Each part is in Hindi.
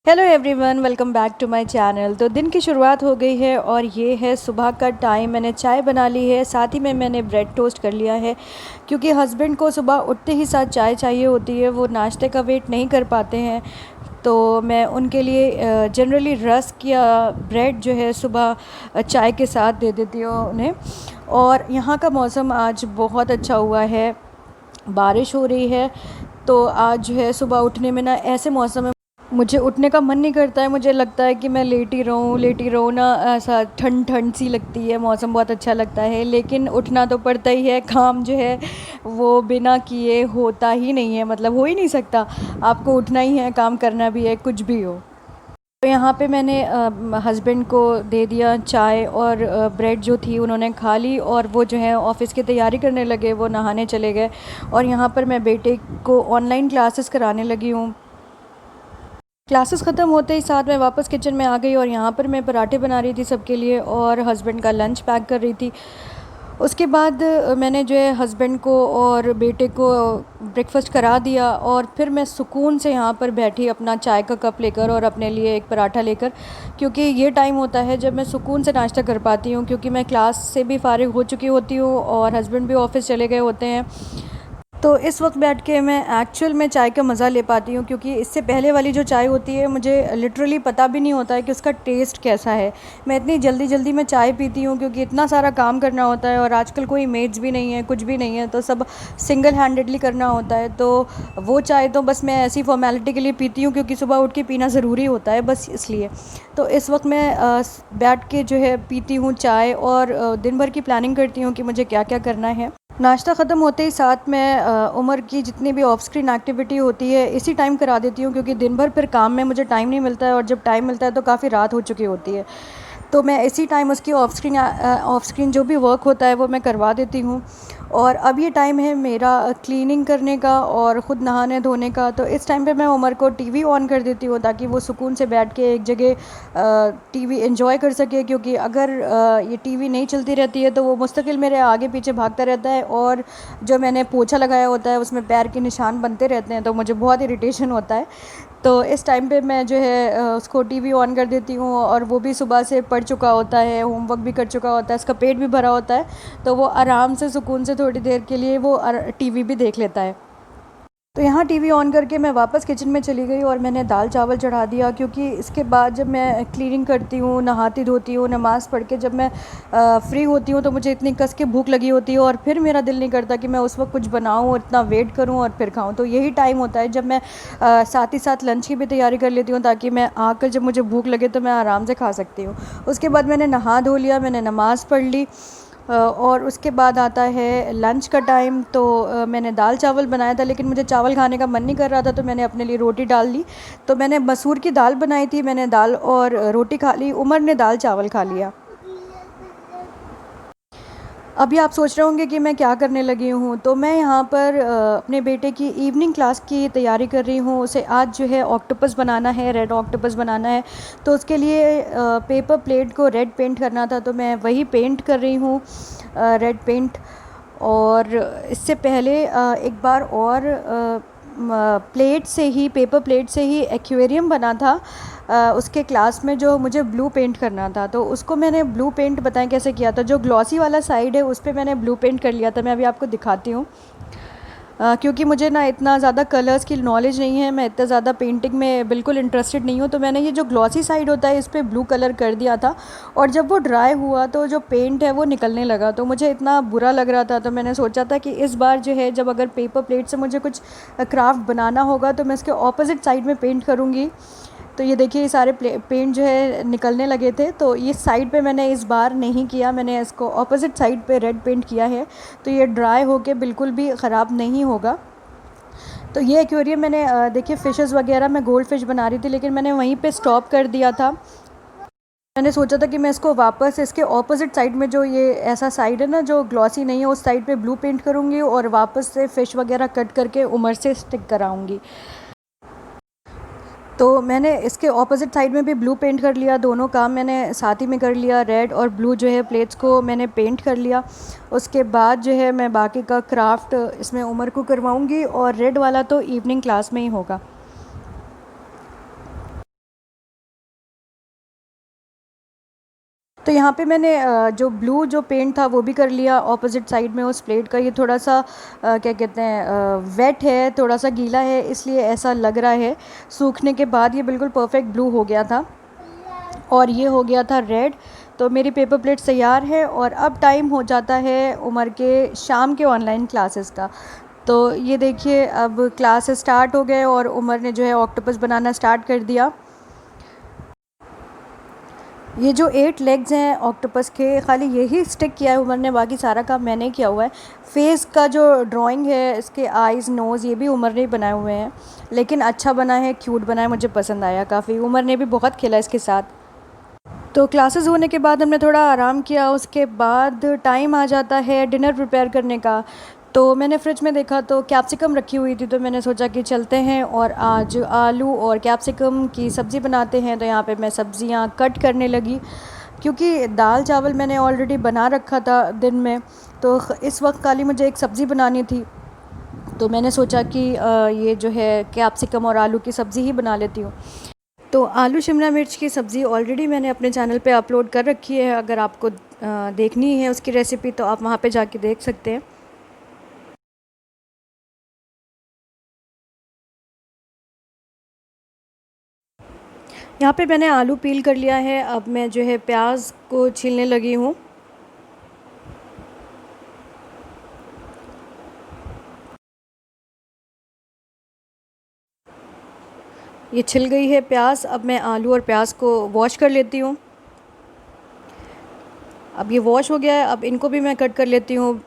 Hello everyone, welcome back to my channel. तो दिन की शुरुआत हो गई है और ये है सुबह का टाइम। मैंने चाय बना ली है, साथ ही में मैंने ब्रेड टोस्ट कर लिया है क्योंकि हस्बैंड को सुबह उठते ही साथ चाय चाहिए होती है। वो नाश्ते का वेट नहीं कर पाते हैं, तो मैं उनके लिए जनरली रस्क या ब्रेड जो है सुबह चाय के साथ दे देती हूँ उन्हें। और यहाँ का मौसम आज बहुत अच्छा हुआ है, बारिश हो रही है। तो आज जो है सुबह उठने में ना ऐसे मौसम में मुझे उठने का मन नहीं करता है। मुझे लगता है कि मैं लेटी रहूँ ना, ऐसा ठंड ठंड सी लगती है। मौसम बहुत अच्छा लगता है, लेकिन उठना तो पड़ता ही है। काम जो है वो बिना किए होता ही नहीं है, मतलब हो ही नहीं सकता। आपको उठना ही है, काम करना भी है, कुछ भी हो। तो यहाँ पे मैंने हस्बैंड को दे दिया चाय और ब्रेड जो थी उन्होंने खा ली, और वो जो है ऑफ़िस की तैयारी करने लगे, वो नहाने चले गए। और यहाँ पर मैं बेटे को ऑनलाइन क्लासेस कराने लगी हूँ। क्लासेस ख़त्म होते ही साथ में वापस किचन में आ गई और यहाँ पर मैं पराठे बना रही थी सबके लिए, और हस्बैंड का लंच पैक कर रही थी। उसके बाद मैंने जो है हस्बैंड को और बेटे को ब्रेकफास्ट करा दिया, और फिर मैं सुकून से यहाँ पर बैठी अपना चाय का कप लेकर और अपने लिए एक पराठा लेकर, क्योंकि ये टाइम होता है जब मैं सुकून से नाश्ता कर पाती हूँ, क्योंकि मैं क्लास से भी फ़ारिग हो चुकी होती हूँ और हस्बैंड भी ऑफ़िस चले गए होते हैं। तो इस वक्त बैठ के मैं एक्चुअल में चाय का मज़ा ले पाती हूँ, क्योंकि इससे पहले वाली जो चाय होती है मुझे लिटरली पता भी नहीं होता है कि उसका टेस्ट कैसा है। मैं इतनी जल्दी जल्दी में चाय पीती हूँ क्योंकि इतना सारा काम करना होता है, और आजकल कोई मेड्स भी नहीं है, कुछ भी नहीं है, तो सब सिंगल हैंडेडली करना होता है। तो वो चाय तो बस मैं ऐसी फॉर्मेलिटी के लिए पीती हूँ, क्योंकि सुबह उठ के पीना ज़रूरी होता है, बस इसलिए। तो इस वक्त मैं बैठ के जो है पीती हूँ चाय, और दिन भर की प्लानिंग करती हूँ कि मुझे क्या क्या करना है। नाश्ता ख़त्म होते ही साथ में उम्र की जितनी भी ऑफ स्क्रीन एक्टिविटी होती है इसी टाइम करा देती हूँ, क्योंकि दिन भर फिर काम में मुझे टाइम नहीं मिलता है, और जब टाइम मिलता है तो काफ़ी रात हो चुकी होती है। तो मैं इसी टाइम उसकी ऑफ स्क्रीन जो भी वर्क होता है वो मैं करवा देती हूँ। और अब ये टाइम है मेरा क्लीनिंग करने का और ख़ुद नहाने धोने का। तो इस टाइम पे मैं उमर को टीवी ऑन कर देती हूँ, ताकि वो सुकून से बैठ के एक जगह टीवी एंजॉय कर सके, क्योंकि अगर ये टीवी नहीं चलती रहती है तो वो मुस्तकिल मेरे आगे पीछे भागता रहता है, और जो मैंने पोछा लगाया होता है उसमें पैर के निशान बनते रहते हैं, तो मुझे बहुत इरिटेशन होता है। तो इस टाइम पे मैं जो है उसको टीवी ऑन कर देती हूँ, और वो भी सुबह से पढ़ चुका होता है, होमवर्क भी कर चुका होता है, उसका पेट भी भरा होता है, तो वो आराम से सुकून से थोड़ी देर के लिए वो टीवी भी देख लेता है। तो यहाँ टीवी ऑन करके मैं वापस किचन में चली गई और मैंने दाल चावल चढ़ा दिया, क्योंकि इसके बाद जब मैं क्लीनिंग करती हूँ, नहाती धोती हूँ, नमाज़ पढ़ के जब मैं फ़्री होती हूँ तो मुझे इतनी कस के भूख लगी होती है, और फिर मेरा दिल नहीं करता कि मैं उस वक्त कुछ बनाऊँ और इतना वेट करूँ और फिर खाऊँ। तो यही टाइम होता है जब मैं साथ ही साथ लंच की भी तैयारी कर लेती हूँ, ताकि मैं आकर जब मुझे भूख लगे तो मैं आराम से खा सकती हूँ। उसके बाद मैंने नहा धो लिया, मैंने नमाज़ पढ़ ली, और उसके बाद आता है लंच का टाइम। तो मैंने दाल चावल बनाया था, लेकिन मुझे चावल खाने का मन नहीं कर रहा था, तो मैंने अपने लिए रोटी डाल ली। तो मैंने मसूर की दाल बनाई थी, मैंने दाल और रोटी खा ली, उमर ने दाल चावल खा लिया। अभी आप सोच रहे होंगे कि मैं क्या करने लगी हूँ, तो मैं यहाँ पर अपने बेटे की इवनिंग क्लास की तैयारी कर रही हूँ। उसे आज जो है ऑक्टोपस बनाना है, रेड ऑक्टोपस बनाना है, तो उसके लिए पेपर प्लेट को रेड पेंट करना था, तो मैं वही पेंट कर रही हूँ, रेड पेंट। और इससे पहले एक बार और प्लेट से ही, पेपर प्लेट से ही एक्वेरियम बना था उसके क्लास में, जो मुझे ब्लू पेंट करना था। तो उसको मैंने ब्लू पेंट बताएं कैसे किया था। जो ग्लॉसी वाला साइड है उस पर मैंने ब्लू पेंट कर लिया था। मैं अभी आपको दिखाती हूँ, क्योंकि मुझे ना इतना ज़्यादा कलर्स की नॉलेज नहीं है, मैं इतना ज़्यादा पेंटिंग में बिल्कुल इंटरेस्टेड नहीं हूँ। तो मैंने ये जो ग्लॉसी साइड होता है इस पर ब्लू कलर कर दिया था, और जब वो ड्राई हुआ तो जो पेंट है वो निकलने लगा, तो मुझे इतना बुरा लग रहा था। तो मैंने सोचा था कि इस बार जो है जब अगर पेपर प्लेट से मुझे कुछ क्राफ्ट बनाना होगा तो मैं इसके ऑपोजिट साइड में पेंट करूँगी। तो ये देखिए, ये सारे पेंट जो है निकलने लगे थे, तो ये साइड पे मैंने इस बार नहीं किया, मैंने इसको ऑपोजिट साइड पे रेड पेंट किया है, तो ये ड्राई होके बिल्कुल भी ख़राब नहीं होगा। तो ये एक्वेरियम मैंने देखिए फ़िशेस वगैरह, मैं गोल्ड फ़िश बना रही थी, लेकिन मैंने वहीं पे स्टॉप कर दिया था। मैंने सोचा था कि मैं इसको वापस इसके ऑपोजिट साइड में, जो ये ऐसा साइड है ना जो ग्लॉसी नहीं है, उस साइड पे ब्लू पेंट करूँगी और वापस से फ़िश वगैरह कट करके उमर से स्टिक कराऊँगी। तो मैंने इसके ऑपोजिट साइड में भी ब्लू पेंट कर लिया, दोनों काम मैंने साथ ही में कर लिया। रेड और ब्लू जो है प्लेट्स को मैंने पेंट कर लिया। उसके बाद जो है मैं बाकी का क्राफ्ट इसमें उमर को करवाऊँगी, और रेड वाला तो इवनिंग क्लास में ही होगा। तो यहाँ पे मैंने जो ब्लू जो पेंट था वो भी कर लिया ऑपोजिट साइड में उस प्लेट का। ये थोड़ा सा क्या कहते हैं वेट है, थोड़ा सा गीला है, इसलिए ऐसा लग रहा है। सूखने के बाद ये बिल्कुल परफेक्ट ब्लू हो गया था और ये हो गया था रेड। तो मेरी पेपर प्लेट तैयार है और अब टाइम हो जाता है उमर के शाम के ऑनलाइन क्लासेस का। तो ये देखिए अब क्लासेस स्टार्ट हो गए और उमर ने जो है ऑक्टोपस बनाना स्टार्ट कर दिया। ये जो 8 लेग्स हैं ऑक्टोपस के, खाली यही स्टिक किया है उमर ने, बाकी सारा काम मैंने किया हुआ है। फेस का जो ड्राइंग है, इसके आइज़ नोज़ ये भी उमर ने ही बनाए हुए हैं, लेकिन अच्छा बना है, क्यूट बना है, मुझे पसंद आया काफ़ी। उमर ने भी बहुत खेला इसके साथ। तो क्लासेस होने के बाद हमने थोड़ा आराम किया, उसके बाद टाइम आ जाता है डिनर प्रिपेयर करने का। तो मैंने फ्रिज में देखा तो कैप्सिकम रखी हुई थी, तो मैंने सोचा कि चलते हैं और आज आलू और कैप्सिकम की सब्ज़ी बनाते हैं। तो यहाँ पे मैं सब्ज़ियाँ कट करने लगी, क्योंकि दाल चावल मैंने ऑलरेडी बना रखा था दिन में, तो इस वक्त खाली मुझे एक सब्ज़ी बनानी थी। तो मैंने सोचा कि ये जो है कैप्सिकम और आलू की सब्ज़ी ही बना लेती हूँ। तो आलू शिमला मिर्च की सब्ज़ी ऑलरेडी मैंने अपने चैनल पे अपलोड कर रखी है, अगर आपको देखनी है उसकी रेसिपी तो आप वहाँ पे जाके देख सकते हैं। यहाँ पे मैंने आलू पील कर लिया है, अब मैं जो है प्याज को छीलने लगी हूँ। ये छिल गई है प्याज, अब मैं आलू और प्याज को वॉश कर लेती हूँ। अब ये वॉश हो गया है, अब इनको भी मैं कट कर लेती हूँ।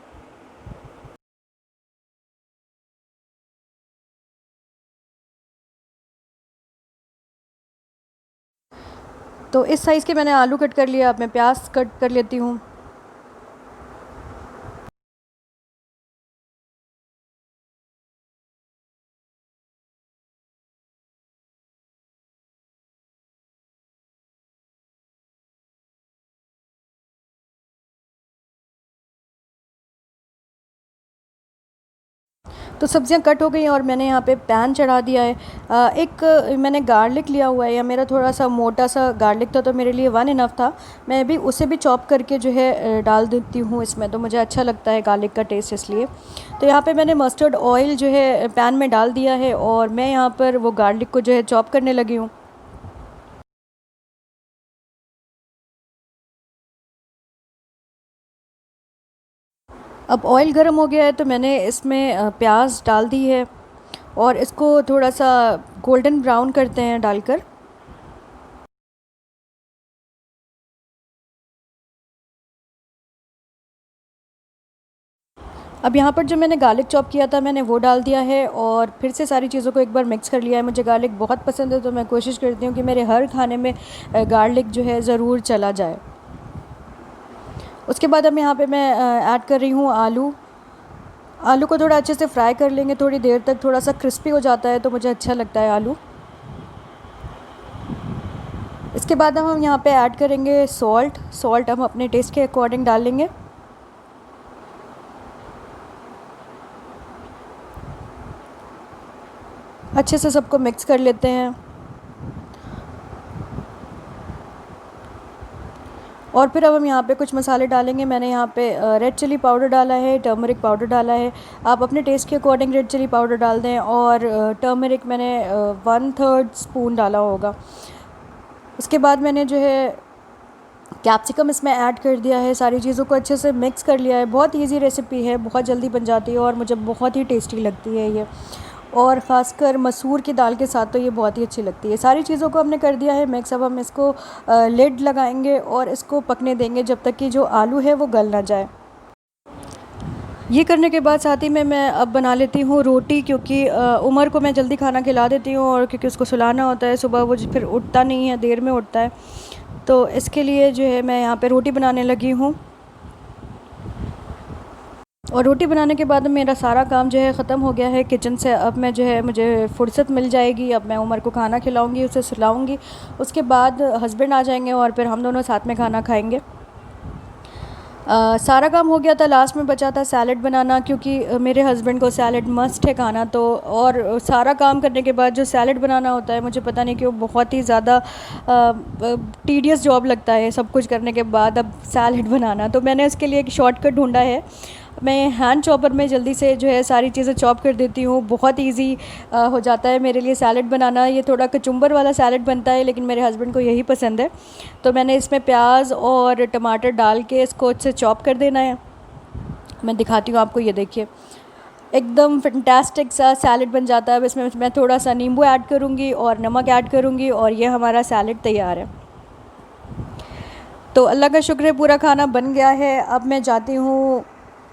तो इस साइज़ के मैंने आलू कट कर लिया, अब मैं प्याज कट कर लेती हूँ। तो सब्ज़ियाँ कट हो गई और मैंने यहाँ पे पैन चढ़ा दिया है। एक मैंने गार्लिक लिया हुआ है, या मेरा थोड़ा सा मोटा सा गार्लिक था, तो मेरे लिए वन इनफ था। मैं भी उसे भी चॉप करके जो है डाल देती हूँ इसमें, तो मुझे अच्छा लगता है गार्लिक का टेस्ट इसलिए। तो यहाँ पे मैंने मस्टर्ड ऑयल जो है पैन में डाल दिया है और मैं यहाँ पर वो गार्लिक को जो है चॉप करने लगी हूँ। अब ऑयल गर्म हो गया है तो मैंने इसमें प्याज डाल दी है और इसको थोड़ा सा गोल्डन ब्राउन करते हैं डालकर। अब यहाँ पर जो मैंने गार्लिक चॉप किया था मैंने वो डाल दिया है और फिर से सारी चीज़ों को एक बार मिक्स कर लिया है। मुझे गार्लिक बहुत पसंद है, तो मैं कोशिश करती हूँ कि मेरे हर खाने में गार्लिक जो है ज़रूर चला जाए। उसके बाद अब यहाँ पे मैं ऐड कर रही हूँ आलू। आलू को थोड़ा अच्छे से फ्राई कर लेंगे थोड़ी देर तक, थोड़ा सा क्रिस्पी हो जाता है तो मुझे अच्छा लगता है आलू। इसके बाद हम यहाँ पे ऐड करेंगे सॉल्ट हम अपने टेस्ट के अकॉर्डिंग डाल लेंगे। अच्छे से सबको मिक्स कर लेते हैं। और फिर अब हम यहाँ पे कुछ मसाले डालेंगे। मैंने यहाँ पे रेड चिली पाउडर डाला है, टर्मरिक पाउडर डाला है। आप अपने टेस्ट के अकॉर्डिंग रेड चिली पाउडर डाल दें, और टर्मरिक मैंने 1/3 स्पून डाला होगा। उसके बाद मैंने जो है कैप्सिकम इसमें ऐड कर दिया है, सारी चीज़ों को अच्छे से मिक्स कर लिया है। बहुत इजी रेसिपी है, बहुत जल्दी बन जाती है और मुझे बहुत ही टेस्टी लगती है ये, और ख़ासकर मसूर की दाल के साथ तो ये बहुत ही अच्छी लगती है। सारी चीज़ों को हमने कर दिया है मिक्स। अब हम इसको लिड लगाएंगे और इसको पकने देंगे जब तक कि जो आलू है वो गल ना जाए। ये करने के बाद साथ ही में मैं अब बना लेती हूँ रोटी, क्योंकि उमर को मैं जल्दी खाना खिला देती हूँ और क्योंकि उसको सुलाना होता है सुबह, वो फिर उठता नहीं है, देर में उठता है, तो इसके लिए जो है मैं यहाँ पे रोटी बनाने लगी हूँ। और रोटी बनाने के बाद मेरा सारा काम जो है ख़त्म हो गया है किचन से। अब मैं जो है मुझे फ़ुर्सत मिल जाएगी, अब मैं उमर को खाना खिलाऊँगी, उसे सुलाऊँगी। उसके बाद हस्बैंड आ जाएंगे और फिर हम दोनों साथ में खाना खाएंगे। सारा काम हो गया था, लास्ट में बचा था सैलड बनाना, क्योंकि मेरे हस्बैंड को सैलड मस्ट है खाना। तो और सारा काम करने के बाद जो सैलड बनाना होता है, मुझे पता नहीं क्यों बहुत ही ज़्यादा टीडियस जॉब लगता है सब कुछ करने के बाद अब सैलड बनाना। तो मैंने इसके लिए एक शॉर्टकट ढूंढा है। मैं हैंड चॉपर में जल्दी से जो है सारी चीज़ें चॉप कर देती हूँ, बहुत इजी हो जाता है मेरे लिए सैलड बनाना। ये थोड़ा कचुम्बर वाला सैलड बनता है, लेकिन मेरे हस्बैंड को यही पसंद है। तो मैंने इसमें प्याज और टमाटर डाल के इसको अच्छे चॉप कर देना है। मैं दिखाती हूँ आपको, ये देखिए एकदम फैंटास्टिक सा सैलड बन जाता है। अब इसमें मैं थोड़ा सा नींबू ऐड करूँगी और नमक ऐड करूँगी और ये हमारा सैलड तैयार है। तो अल्लाह का शुक्र है पूरा खाना बन गया है। अब मैं जाती हूँ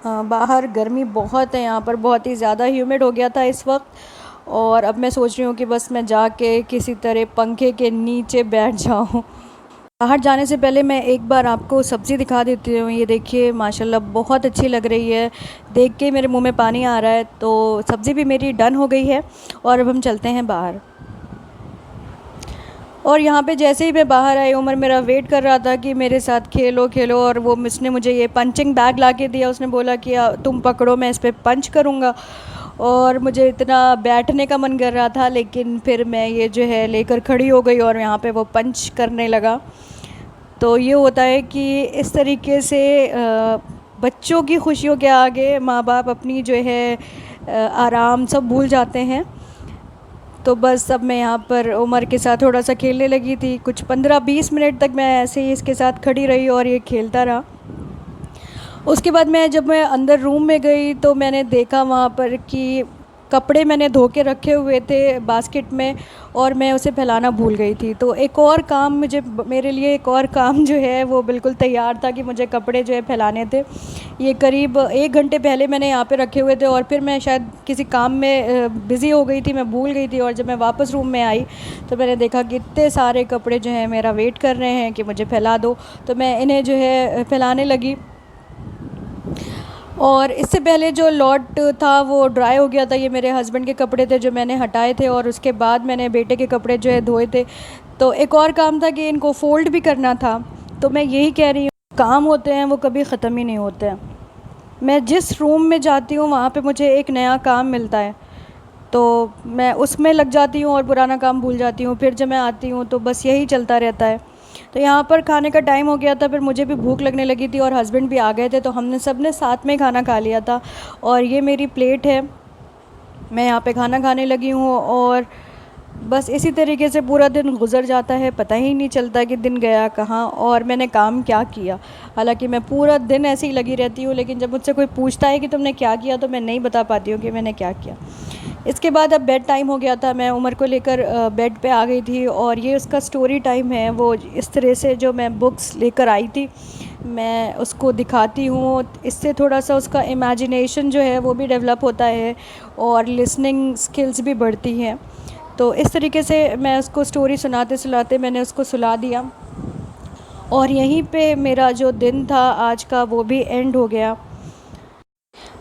बाहर, गर्मी बहुत है यहाँ पर, बहुत ही ज़्यादा ह्यूमिड हो गया था इस वक्त। और अब मैं सोच रही हूँ कि बस मैं जाके किसी तरह पंखे के नीचे बैठ जाऊँ। बाहर जाने से पहले मैं एक बार आपको सब्ज़ी दिखा देती हूँ। ये देखिए माशाल्लाह बहुत अच्छी लग रही है, देख के मेरे मुंह में पानी आ रहा है। तो सब्ज़ी भी मेरी डन हो गई है और अब हम चलते हैं बाहर। और यहाँ पे जैसे ही मैं बाहर आई, उमर मेरा वेट कर रहा था कि मेरे साथ खेलो खेलो, और वो उसने मुझे ये पंचिंग बैग ला के दिया। उसने बोला कि तुम पकड़ो, मैं इस पर पंच करूँगा। और मुझे इतना बैठने का मन कर रहा था, लेकिन फिर मैं ये जो है लेकर खड़ी हो गई और यहाँ पे वो पंच करने लगा। तो ये होता है कि इस तरीके से बच्चों की खुशियों के आगे माँ बाप अपनी जो है आराम सब भूल जाते हैं। तो बस अब मैं यहाँ पर उमर के साथ थोड़ा सा खेलने लगी थी। कुछ 15-20 मिनट तक मैं ऐसे ही इसके साथ खड़ी रही और ये खेलता रहा। उसके बाद जब मैं अंदर रूम में गई तो मैंने देखा वहाँ पर कि कपड़े मैंने धो के रखे हुए थे बास्केट में, और मैं उसे फैलाना भूल गई थी। तो एक और काम मेरे लिए एक और काम जो है वो बिल्कुल तैयार था कि मुझे कपड़े जो है फैलाने थे। ये करीब 1 घंटे पहले मैंने यहाँ पे रखे हुए थे, और फिर मैं शायद किसी काम में बिज़ी हो गई थी, मैं भूल गई थी। और जब मैं वापस रूम में आई तो मैंने देखा कि इतने सारे कपड़े जो हैं मेरा वेट कर रहे हैं कि मुझे फैला दो। तो मैं इन्हें जो है फैलाने लगी। और इससे पहले जो लॉट था वो ड्राई हो गया था। ये मेरे हस्बैंड के कपड़े थे जो मैंने हटाए थे, और उसके बाद मैंने बेटे के कपड़े जो है धोए थे। तो एक और काम था कि इनको फ़ोल्ड भी करना था। तो मैं यही कह रही हूँ, काम होते हैं वो कभी ख़त्म ही नहीं होते हैं। मैं जिस रूम में जाती हूँ वहाँ पे मुझे एक नया काम मिलता है, तो मैं उसमें लग जाती हूँ और पुराना काम भूल जाती हूँ। फिर जब मैं आती हूँ तो बस यही चलता रहता है। तो यहाँ पर खाने का टाइम हो गया था, फिर मुझे भी भूख लगने लगी थी और हस्बैंड भी आ गए थे, तो हमने सब ने साथ में खाना खा लिया था। और ये मेरी प्लेट है, मैं यहाँ पे खाना खाने लगी हूँ। और बस इसी तरीके से पूरा दिन गुजर जाता है, पता ही नहीं चलता कि दिन गया कहाँ और मैंने काम क्या किया। हालांकि मैं पूरा दिन ऐसे ही लगी रहती हूँ, लेकिन जब मुझसे कोई पूछता है कि तुमने क्या किया तो मैं नहीं बता पाती हूँ कि मैंने क्या किया। इसके बाद अब बेड टाइम हो गया था, मैं उमर को लेकर बेड पे आ गई थी। और ये उसका स्टोरी टाइम है। वो इस तरह से जो मैं बुक्स लेकर आई थी मैं उसको दिखाती हूँ, इससे थोड़ा सा उसका इमेजिनेशन जो है वो भी डेवलप होता है और लिसनिंग स्किल्स भी बढ़ती हैं। तो इस तरीके से मैं उसको स्टोरी सुनाते सुनाते मैंने उसको सुला दिया, और यहीं पे मेरा जो दिन था आज का वो भी एंड हो गया।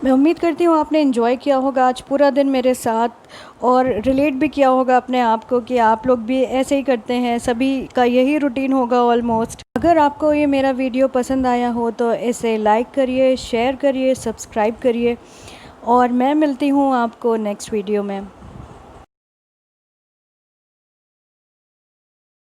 मैं उम्मीद करती हूँ आपने एंजॉय किया होगा आज पूरा दिन मेरे साथ, और रिलेट भी किया होगा अपने आप को कि आप लोग भी ऐसे ही करते हैं, सभी का यही रूटीन होगा ऑलमोस्ट। अगर आपको ये मेरा वीडियो पसंद आया हो तो इसे लाइक करिए, शेयर करिए, सब्सक्राइब करिए, और मैं मिलती हूँ आपको नेक्स्ट वीडियो में।